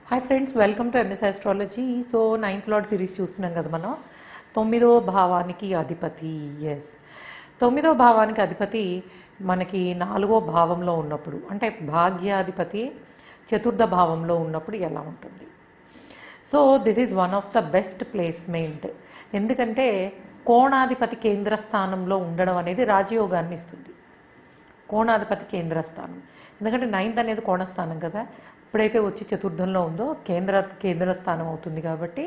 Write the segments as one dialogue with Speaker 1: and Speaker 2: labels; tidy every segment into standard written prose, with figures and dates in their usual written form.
Speaker 1: Hi friends, welcome to MS astrology. So 9th lord series చూస్తున్నాం కదా మనం. 9వ భావానికి అధిపతి. ఎస్, 9వ భావానికి అధిపతి మనకి 4వ భావంలో ఉన్నప్పుడు, అంటే భాగ్యాధిపతి చతుర్థ భావంలో ఉన్నప్పుడు ఎలా ఉంటుంది? So this is one of the best placement. ఎందుకంటే కోణాధిపతి కేంద్ర స్థానంలో ఉండడం అనేది రాజయోగాన్ని ఇస్తుంది. కోణాధిపతి కేంద్ర స్థానం, ఎందుకంటే 9th అనేది కోణస్థానం కదా, ఎప్పుడైతే వచ్చి చతుర్థంలో ఉందో కేంద్ర స్థానం అవుతుంది కాబట్టి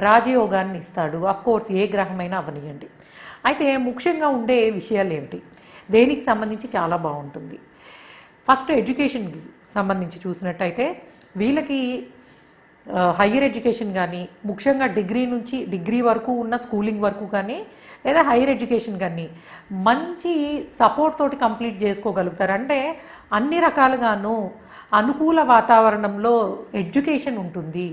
Speaker 1: రాజయోగాన్ని ఇస్తాడు. కోర్స్ ఏ గ్రహమైనా అవనియండి. అయితే ముఖ్యంగా ఉండే విషయాలు ఏమిటి, దేనికి సంబంధించి చాలా బాగుంటుంది. ఫస్ట్ ఎడ్యుకేషన్కి సంబంధించి చూసినట్టయితే వీళ్ళకి హయ్యర్ ఎడ్యుకేషన్ కానీ, ముఖ్యంగా డిగ్రీ వరకు ఉన్న స్కూలింగ్ వరకు కానీ, లేదా హైయర్ ఎడ్యుకేషన్ కానీ మంచి సపోర్ట్ తోటి కంప్లీట్ చేసుకోగలుగుతారు. అంటే అన్ని రకాలుగాను అనుకూల వాతావరణంలో ఎడ్యుకేషన్ ఉంటుంది.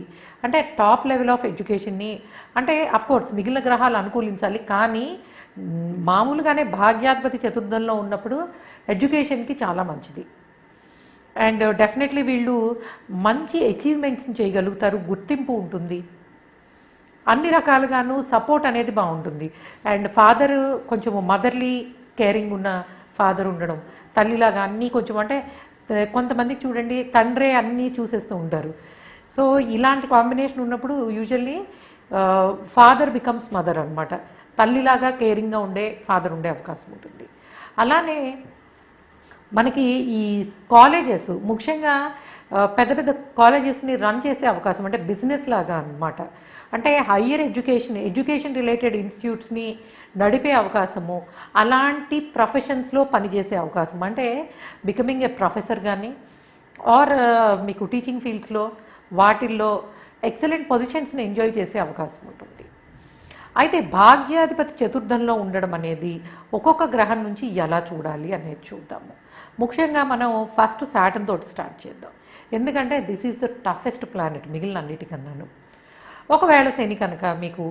Speaker 1: అంటే టాప్ లెవెల్ ఆఫ్ ఎడ్యుకేషన్ని, అంటే అఫ్కోర్స్ మిగిలిన గ్రహాలు అనుకూలించాలి, కానీ మామూలుగానే భాగ్యాధిపతి చతుర్థంలో ఉన్నప్పుడు ఎడ్యుకేషన్కి చాలా మంచిది. అండ్ డెఫినెట్లీ వీళ్ళు మంచి అచీవ్మెంట్స్ని చేయగలుగుతారు, గుర్తింపు ఉంటుంది, అన్ని రకాలుగాను సపోర్ట్ అనేది బాగుంటుంది. అండ్ ఫాదర్ కొంచెం మదర్లీ కేరింగ్ ఉన్న ఫాదర్ ఉండడం, తల్లిలాగా అన్నీ కొంచెం, అంటే కొంతమందికి చూడండి తండ్రే అన్నీ చూసేస్తూ ఉంటారు. సో ఇలాంటి కాంబినేషన్ ఉన్నప్పుడు యూజువల్లీ ఫాదర్ బికమ్స్ మదర్ అనమాట. తల్లిలాగా కేరింగ్గా ఉండే ఫాదర్ ఉండే అవకాశం ఉంటుంది. అలానే మనకి ఈ కాలేజెస్, ముఖ్యంగా పెద్ద పెద్ద కాలేజెస్ని రన్ చేసే అవకాశం, అంటే బిజినెస్ లాగా అనమాట. అంటే హయ్యర్ ఎడ్యుకేషన్ రిలేటెడ్ ఇన్స్టిట్యూట్స్ని నడిపే అవకాశము, అలాంటి ప్రొఫెషన్స్లో పనిచేసే అవకాశం, అంటే బికమింగ్ ఏ ప్రొఫెసర్ కానీ ఆర్ మీకు టీచింగ్ ఫీల్డ్స్లో వాటిల్లో ఎక్సలెంట్ పొజిషన్స్ని ఎంజాయ్ చేసే అవకాశం ఉంటుంది. అయితే భాగ్యాధిపతి చతుర్థంలో ఉండడం అనేది ఒక్కొక్క గ్రహం నుంచి ఎలా చూడాలి అనేది చూద్దాము. ముఖ్యంగా మనం ఫస్ట్ సాటర్న్ తోటి స్టార్ట్ చేద్దాం, ఎందుకంటే this is the toughest planet మిగిలిన అన్నిటికన్నాను. ఒకవేళ శని కనుక మీకు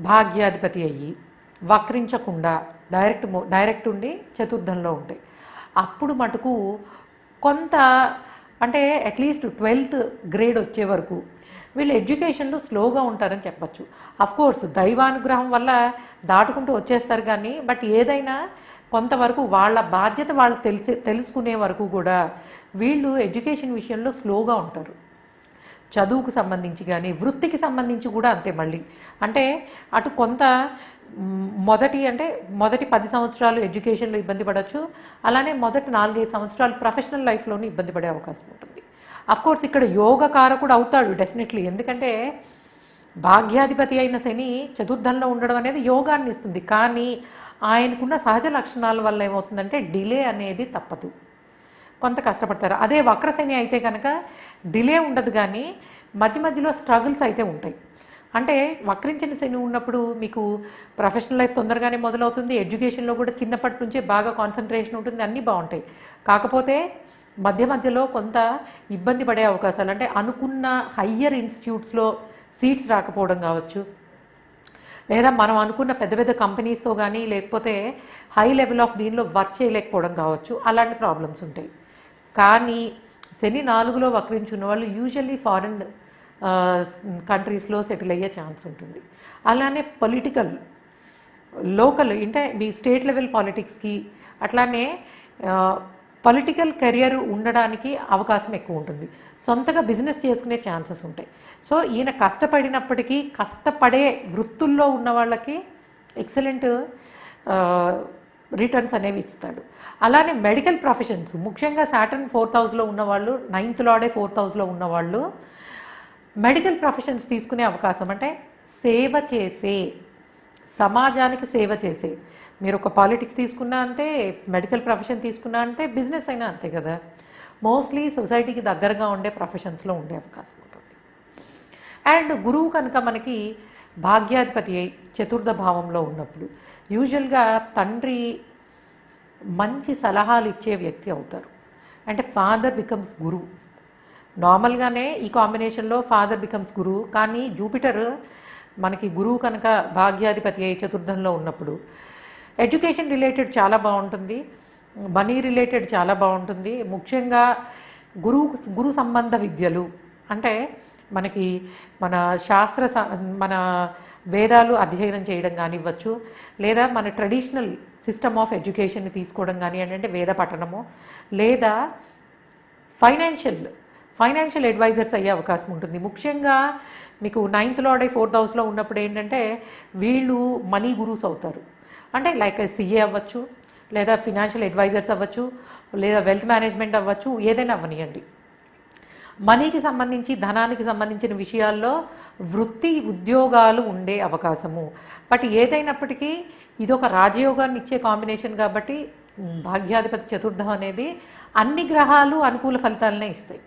Speaker 1: భాగ్యాధిపతి అయ్యి వక్రించకుండా డైరెక్ట్ ఉండి చతుర్థంలో ఉంటాయి, అప్పుడు మటుకు కొంత, అంటే అట్లీస్ట్ 12th గ్రేడ్ వచ్చే వరకు వీళ్ళు ఎడ్యుకేషన్లో స్లోగా ఉంటారని చెప్పచ్చు. అఫ్కోర్స్ దైవానుగ్రహం వల్ల దాటుకుంటూ వచ్చేస్తారు కానీ, బట్ ఏదైనా కొంతవరకు వాళ్ళ బాధ్యత వాళ్ళు తెలుసుకునే వరకు కూడా వీళ్ళు ఎడ్యుకేషన్ విషయంలో స్లోగా ఉంటారు. చదువుకు సంబంధించి కానీ వృత్తికి సంబంధించి కూడా అంతే. మళ్ళీ అంటే అటు కొంత మొదటి 10 సంవత్సరాలు ఎడ్యుకేషన్లో ఇబ్బంది పడవచ్చు, అలానే మొదటి 4-5 సంవత్సరాలు ప్రొఫెషనల్ లైఫ్లోనూ ఇబ్బంది పడే అవకాశం ఉంటుంది. అఫ్కోర్స్ ఇక్కడ యోగకారకుడు అవుతాడు డెఫినెట్లీ, ఎందుకంటే భాగ్యాధిపతి అయిన శని చతుర్థంలో ఉండడం అనేది యోగాన్ని ఇస్తుంది, కానీ ఆయనకున్న సహజ లక్షణాల వల్ల ఏమవుతుందంటే డిలే అనేది తప్పదు, కొంత కష్టపడతారు. అదే వక్రశని అయితే కనుక డిలే ఉండదు, కానీ మధ్యలో స్ట్రగుల్స్ అయితే ఉంటాయి. అంటే వక్రించిన శని ఉన్నప్పుడు మీకు ప్రొఫెషనల్ లైఫ్ తొందరగానే మొదలవుతుంది, ఎడ్యుకేషన్లో కూడా చిన్నప్పటి నుంచే బాగా కాన్సన్ట్రేషన్ ఉంటుంది, అన్నీ బాగుంటాయి. కాకపోతే మధ్యలో కొంత ఇబ్బంది పడే అవకాశాలు, అంటే అనుకున్న హయ్యర్ ఇన్స్టిట్యూట్స్లో సీట్స్ రాకపోవడం కావచ్చు, లేదా మనం అనుకున్న పెద్ద పెద్ద కంపెనీస్తో కానీ, లేకపోతే హై లెవెల్ ఆఫ్ దీనిలో వర్క్ చేయలేకపోవడం కావచ్చు, అలాంటి ప్రాబ్లమ్స్ ఉంటాయి. కానీ శని 4లో వక్రించున్న వాళ్ళు యూజువల్లీ ఫారిన్ కంట్రీస్లో సెటిల్ అయ్యే ఛాన్స్ ఉంటుంది. అలానే లోకల్, అంటే మీ స్టేట్ లెవెల్ పాలిటిక్స్కి, అట్లానే పొలిటికల్ కెరియర్ ఉండడానికి అవకాశం ఎక్కువ ఉంటుంది. సొంతగా బిజినెస్ చేసుకునే ఛాన్సెస్ ఉంటాయి. సో ఈయన కష్టపడినప్పటికీ, కష్టపడే వృత్తుల్లో ఉన్న వాళ్ళకి ఎక్సలెంట్ రిటర్న్స్ అనేవి ఇస్తాడు. అలానే మెడికల్ ప్రొఫెషన్స్, ముఖ్యంగా సాటర్న్ 4th హౌస్లో ఉన్నవాళ్ళు, 9th లార్డే 4th హౌస్లో ఉన్నవాళ్ళు మెడికల్ ప్రొఫెషన్స్ తీసుకునే అవకాశం, అంటే సేవ చేసే, సమాజానికి సేవ చేసే, మీరు ఒక పాలిటిక్స్ తీసుకున్నా అంతే, మెడికల్ ప్రొఫెషన్ తీసుకున్నా అంతే, బిజినెస్ అయినా అంతే కదా, మోస్ట్లీ సొసైటీకి దగ్గరగా ఉండే ప్రొఫెషన్స్లో ఉండే అవకాశం ఉంటుంది. అండ్ గురువు కనుక మనకి భాగ్యాధిపతి అయి చతుర్థ భావంలో ఉన్నప్పుడు యూజువల్గా తండ్రి మంచి సలహాలు ఇచ్చే వ్యక్తి అవుతారు. అంటే ఫాదర్ బికమ్స్ గురు. నార్మల్గానే ఈ కాంబినేషన్లో ఫాదర్ బికమ్స్ గురువు, కానీ జూపిటర్ మనకి గురువు కనుక భాగ్యాధిపతి అయి చతుర్థంలో ఉన్నప్పుడు ఎడ్యుకేషన్ రిలేటెడ్ చాలా బాగుంటుంది, మనీ రిలేటెడ్ చాలా బాగుంటుంది. ముఖ్యంగా గురు సంబంధ విద్యలు, అంటే మనకి మన శాస్త్ర మన వేదాలు అధ్యయనం చేయడం కానివ్వచ్చు, లేదా మన ట్రెడిషనల్ సిస్టమ్ ఆఫ్ ఎడ్యుకేషన్ని తీసుకోవడం కానివ్వండి, అంటే వేద పఠనము, లేదా ఫైనాన్షియల్ అడ్వైజర్స్ అయ్యే అవకాశం ఉంటుంది. ముఖ్యంగా మీకు 9th లార్డ్ 4th హౌస్లో ఉన్నప్పుడు ఏంటంటే వీళ్ళు మనీ గురూస్ అవుతారు. అంటే లైక్ సిఏ అవ్వచ్చు, లేదా ఫినాన్షియల్ అడ్వైజర్స్ అవ్వచ్చు, లేదా వెల్త్ మేనేజ్మెంట్ అవ్వచ్చు, ఏదైనా అవ్వనియండి. మనీకి సంబంధించి ధనానికి సంబంధించిన విషయాల్లో వృత్తి ఉద్యోగాలు ఉండే అవకాశము. బట్ ఏదైనప్పటికీ ఇది ఒక రాజయోగాన్ని ఇచ్చే కాంబినేషన్ కాబట్టి భాగ్యాధిపతి చతుర్థం అనేది అన్ని గ్రహాలు అనుకూల ఫలితాలనే ఇస్తాయి.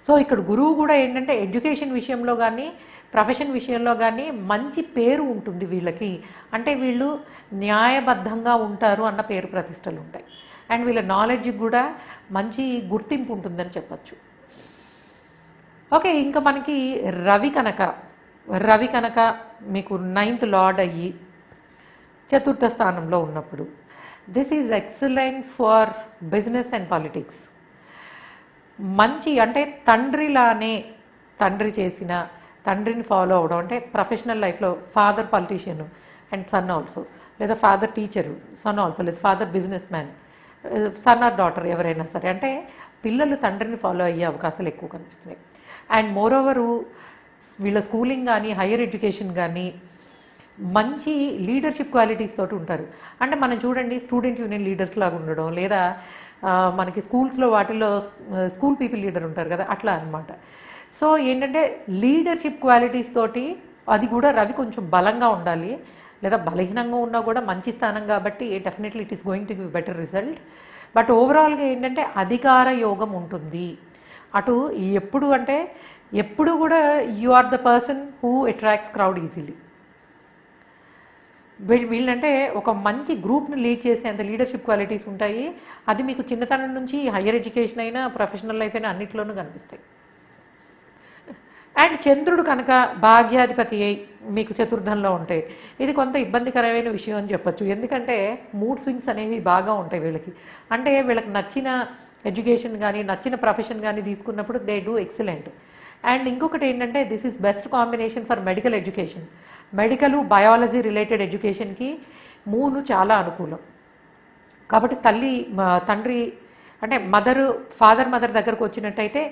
Speaker 1: సో ఇక్కడ గురువు కూడా ఏంటంటే ఎడ్యుకేషన్ విషయంలో కానీ ప్రొఫెషన్ విషయంలో కానీ మంచి పేరు ఉంటుంది వీళ్ళకి. అంటే వీళ్ళు న్యాయబద్ధంగా ఉంటారు అన్న పేరు ప్రతిష్టలు ఉంటాయి. అండ్ వీళ్ళ నాలెడ్జ్కి కూడా మంచి గుర్తింపు ఉంటుందని చెప్పచ్చు. ఓకే, ఇంకా మనకి రవి కనుక మీకు 9th లార్డ్ అయ్యి చతుర్థ స్థానంలో ఉన్నప్పుడు this is excellent for business and politics. మంచి అంటే తండ్రిలానే తండ్రిని ఫాలో అవడం, అంటే ప్రొఫెషనల్ లైఫ్లో father politician and son also, లేదా ఫాదర్ టీచరు సన్ ఆల్సో, లేదా father businessman son or daughter ఎవరైనా సరే, అంటే పిల్లలు తండ్రిని ఫాలో అయ్యే అవకాశాలు ఎక్కువ కనిపిస్తున్నాయి. అండ్ మోరోవరు వీళ్ళ స్కూలింగ్ కానీ హయ్యర్ ఎడ్యుకేషన్ కానీ మంచి లీడర్షిప్ క్వాలిటీస్ తోటి ఉంటారు. అంటే మనం చూడండి స్టూడెంట్ యూనియన్ లీడర్స్ లాగా ఉండడం, లేదా మనకి స్కూల్స్లో వాటిల్లో స్కూల్ పీపుల్ లీడర్ ఉంటారు కదా, అట్లా అనమాట. సో ఏంటంటే లీడర్షిప్ క్వాలిటీస్ తోటి అది కూడా రవి కొంచెం బలంగా ఉండాలి, లేదా బలహీనంగా ఉన్నా కూడా మంచి స్థానం కాబట్టి definitely it is going to give better result. But ఓవరాల్గా ఏంటంటే అధికార యోగం ఉంటుంది. అటు ఎప్పుడు కూడా you are the person who attracts crowd easily. వీళ్ళంటే ఒక మంచి గ్రూప్ని లీడ్ చేసేంత లీడర్షిప్ క్వాలిటీస్ ఉంటాయి. అది మీకు చిన్నతనం నుంచి హయ్యర్ ఎడ్యుకేషన్ అయినా ప్రొఫెషనల్ లైఫ్ అయినా అన్నిట్లోనూ కనిపిస్తాయి. అండ్ చంద్రుడు కనుక భాగ్యాధిపతి అయి మీకు చతుర్థంలో ఉంటే ఇది కొంత ఇబ్బందికరమైన విషయం అని చెప్పచ్చు. ఎందుకంటే మూడ్ స్వింగ్స్ అనేవి బాగా ఉంటాయి వీళ్ళకి. అంటే వీళ్ళకి నచ్చిన ఎడ్యుకేషన్ కానీ నచ్చిన ప్రొఫెషన్ కానీ తీసుకున్నప్పుడు దే డూ ఎక్సలెంట్. అండ్ ఇంకొకటి ఏంటంటే this is best combination for medical education. Medical biology related ఎడ్యుకేషన్కి మూను చాలా అనుకూలం. కాబట్టి తండ్రి అంటే ఫాదర్ మదర్ దగ్గరకు వచ్చినట్టయితే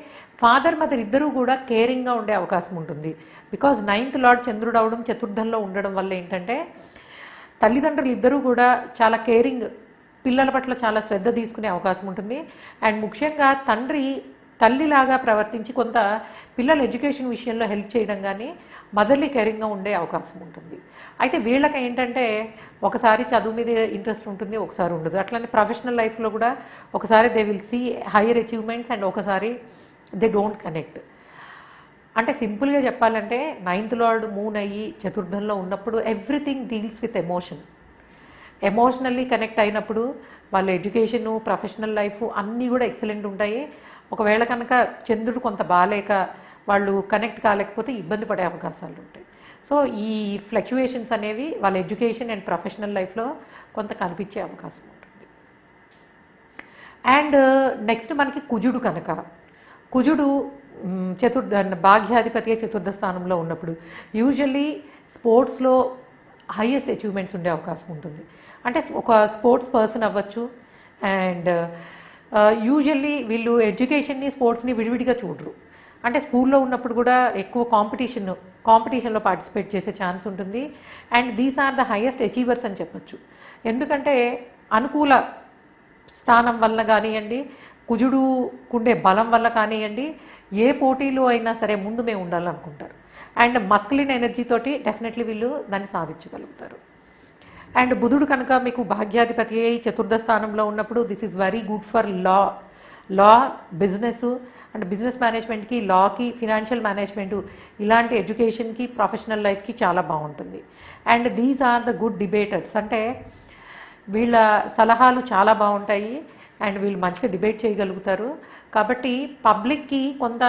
Speaker 1: ఫాదర్ మదర్ ఇద్దరూ కూడా కేరింగ్గా ఉండే అవకాశం ఉంటుంది. బికాజ్ 9th లార్డ్ చంద్రుడు అవడం చతుర్థంలో ఉండడం వల్ల ఏంటంటే తల్లిదండ్రులు ఇద్దరూ కూడా చాలా కేరింగ్, పిల్లల పట్ల చాలా శ్రద్ధ తీసుకునే అవకాశం ఉంటుంది. అండ్ ముఖ్యంగా తల్లిలాగా ప్రవర్తించి కొంత పిల్లల ఎడ్యుకేషన్ విషయంలో హెల్ప్ చేయడం కానీ మదర్లీ కేరింగ్గా ఉండే అవకాశం ఉంటుంది. అయితే వీళ్ళకి ఏంటంటే ఒకసారి చదువు మీద ఇంట్రెస్ట్ ఉంటుంది, ఒకసారి ఉండదు. అట్లనే ప్రొఫెషనల్ లైఫ్లో కూడా ఒకసారి they will see higher achievements and ఒకసారి దే డోంట్ కనెక్ట్. అంటే సింపుల్గా చెప్పాలంటే 9th లార్డ్ మూన్ అయ్యి చతుర్థంలో ఉన్నప్పుడు everything deals with emotionally connect అయినప్పుడు వాళ్ళ ఎడ్యుకేషను ప్రొఫెషనల్ లైఫ్ అన్నీ కూడా ఎక్సలెంట్ ఉంటాయి. ఒకవేళ కనుక చంద్రుడు కొంత బాలేక వాళ్ళు కనెక్ట్ కాలేకపోతే ఇబ్బంది పడే అవకాశాలు ఉంటాయి. సో ఈ ఫ్లక్చువేషన్స్ అనేవి వాళ్ళ ఎడ్యుకేషన్ అండ్ ప్రొఫెషనల్ లైఫ్లో కొంత కనిపించే అవకాశం ఉంటుంది. అండ్ నెక్స్ట్ మనకి కుజుడు భాగ్యాధిపతి చతుర్థ స్థానంలో ఉన్నప్పుడు యూజువల్లీ స్పోర్ట్స్లో హైయెస్ట్ అచీవ్మెంట్స్ ఉండే అవకాశం ఉంటుంది. అంటే ఒక స్పోర్ట్స్ పర్సన్ అవ్వచ్చు. అండ్ యూజువల్లీ వీళ్ళు ఎడ్యుకేషన్ని స్పోర్ట్స్ని విడివిడిగా చూడరు. అంటే స్కూల్లో ఉన్నప్పుడు కూడా ఎక్కువ కాంపిటీషన్లో పార్టిసిపేట్ చేసే ఛాన్స్ ఉంటుంది. And these are the highest achievers అని చెప్పచ్చు. ఎందుకంటే అనుకూల స్థానం వల్ల కానివ్వండి, కుజుడుకుండే బలం వల్ల కానివ్వండి, ఏ పోటీలో అయినా సరే ముందు మేము ఉండాలనుకుంటారు. అండ్ మస్కులిన్ ఎనర్జీ తోటి డెఫినెట్లీ వీళ్ళు దాన్ని సాధించగలుగుతారు. అండ్ బుధుడు కనుక మీకు భాగ్యాధిపతి అయి చతుర్థ స్థానంలో ఉన్నప్పుడు this is very good for law business and business మేనేజ్మెంట్కి, లాకి, ఫినాన్షియల్ మేనేజ్మెంటు, ఇలాంటి ఎడ్యుకేషన్కి, ప్రొఫెషనల్ లైఫ్కి చాలా బాగుంటుంది. And these are the good debaters. అంటే వీళ్ళ సలహాలు చాలా బాగుంటాయి అండ్ వీళ్ళు మంచిగా డిబేట్ చేయగలుగుతారు. కాబట్టి పబ్లిక్కి కొంత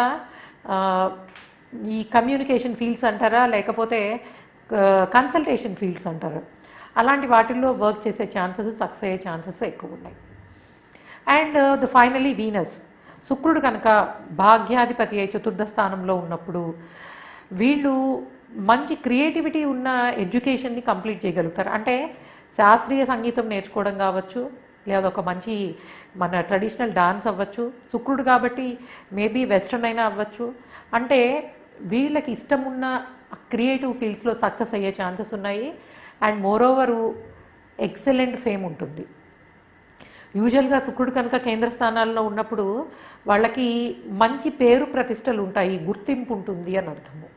Speaker 1: ఈ కమ్యూనికేషన్ ఫీల్డ్స్ అంటారా, లేకపోతే కన్సల్టేషన్ ఫీల్డ్స్ అంటారు, అలాంటి వాటిల్లో వర్క్ చేసే ఛాన్సెస్, సక్సెస్ అయ్యే ఛాన్సెస్ ఎక్కువ ఉన్నాయి. అండ్ ఫైనలీ శుక్రుడు కనుక భాగ్యాధిపతి అయి చతుర్థ స్థానంలో ఉన్నప్పుడు వీళ్ళు మంచి క్రియేటివిటీ ఉన్న ఎడ్యుకేషన్ని కంప్లీట్ చేయగలుగుతారు. అంటే శాస్త్రీయ సంగీతం నేర్చుకోవడం కావచ్చు, లేదా ఒక మంచి మన ట్రెడిషనల్ డాన్స్ అవ్వచ్చు, శుక్రుడు కాబట్టి మేబీ వెస్ట్రన్ అయినా అవ్వచ్చు. అంటే వీళ్ళకి ఇష్టం ఉన్న క్రియేటివ్ ఫీల్డ్స్లో సక్సెస్ అయ్యే ఛాన్సెస్ ఉన్నాయి. అండ్ మోరోవరు ఎక్సలెంట్ ఫేమ్ ఉంటుంది. యూజువల్గా శుక్రుడు కనుక కేంద్ర స్థానాల్లో ఉన్నప్పుడు వాళ్ళకి మంచి పేరు ప్రతిష్టలు ఉంటాయి, గుర్తింపు ఉంటుంది అని అర్థము.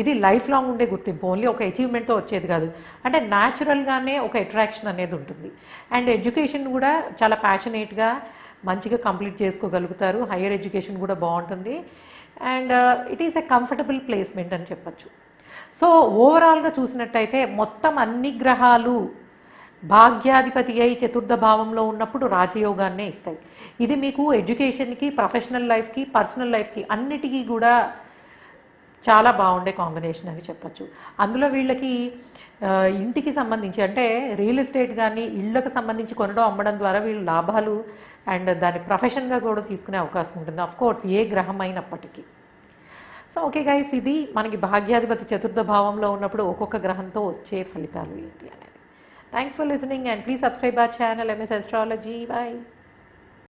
Speaker 1: ఇది లైఫ్ లాంగ్ ఉండే గుర్తింపు, ఓన్లీ ఒక అచీవ్మెంట్తో వచ్చేది కాదు. అంటే న్యాచురల్గానే ఒక అట్రాక్షన్ అనేది ఉంటుంది. అండ్ ఎడ్యుకేషన్ కూడా చాలా ప్యాషనేట్గా మంచిగా కంప్లీట్ చేసుకోగలుగుతారు. హయ్యర్ ఎడ్యుకేషన్ కూడా బాగుంటుంది. And it is a comfortable placement అని చెప్పచ్చు. సో ఓవరాల్గా చూసినట్టయితే మొత్తం అన్ని గ్రహాలు భాగ్యాధిపతి అయి చతుర్థ భావంలో ఉన్నప్పుడు రాజయోగాన్నే ఇస్తాయి. ఇది మీకు ఎడ్యుకేషన్కి, ప్రొఫెషనల్ లైఫ్కి, పర్సనల్ లైఫ్కి అన్నిటికీ కూడా చాలా బాగుండే కాంబినేషన్ అని చెప్పచ్చు. అందులో వీళ్ళకి ఇంటికి సంబంధించి అంటే రియల్ ఎస్టేట్ కానీ ఇళ్ళకు సంబంధించి కొనడం అమ్మడం ద్వారా వీళ్ళు లాభాలు అండ్ దాన్ని ప్రొఫెషన్గా కూడా తీసుకునే అవకాశం ఉంటుంది, అఫ్కోర్స్ ఏ గ్రహం అయినప్పటికీ. సో ఓకే గైస్, ఇది మనకి భాగ్యాధిపతి చతుర్థ భావంలో ఉన్నప్పుడు ఒక్కొక్క గ్రహంతో వచ్చే ఫలితాలు ఏంటి అనేది. Thanks for listening and please subscribe our channel MS Astrology. Bye.